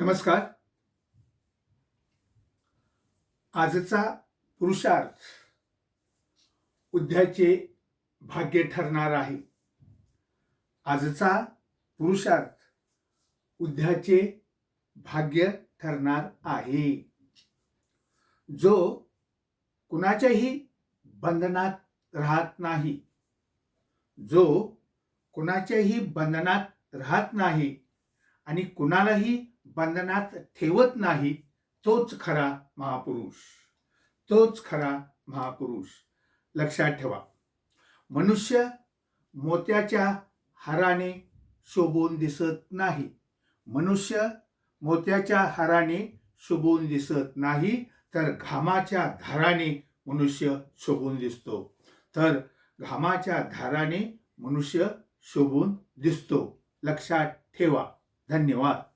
नमस्कार. आजचा पुरुषार्थ उद्याचे भाग्य ठरणार आहे. आजचा पुरुषार्थ उद्याचे भाग्य ठरणार आहे. जो कुणाच्याही बंधनात राहत नाही, जो कुणाच्याही बंधनात राहत नाही आणि कुणालाही बंधनात ठेवत नाही, तोच खरा महापुरुष. तोच खरा महापुरुष. लक्षात ठेवा, मनुष्य मोत्याच्या हाराने शोभून दिसत नाही. मनुष्य मोत्याच्या हाराने शोभून दिसत नाही, तर घामाच्या धाराने मनुष्य शोभून दिसतो. तर घामाच्या धाराने मनुष्य शोभून दिसतो. लक्षात ठेवा. धन्यवाद.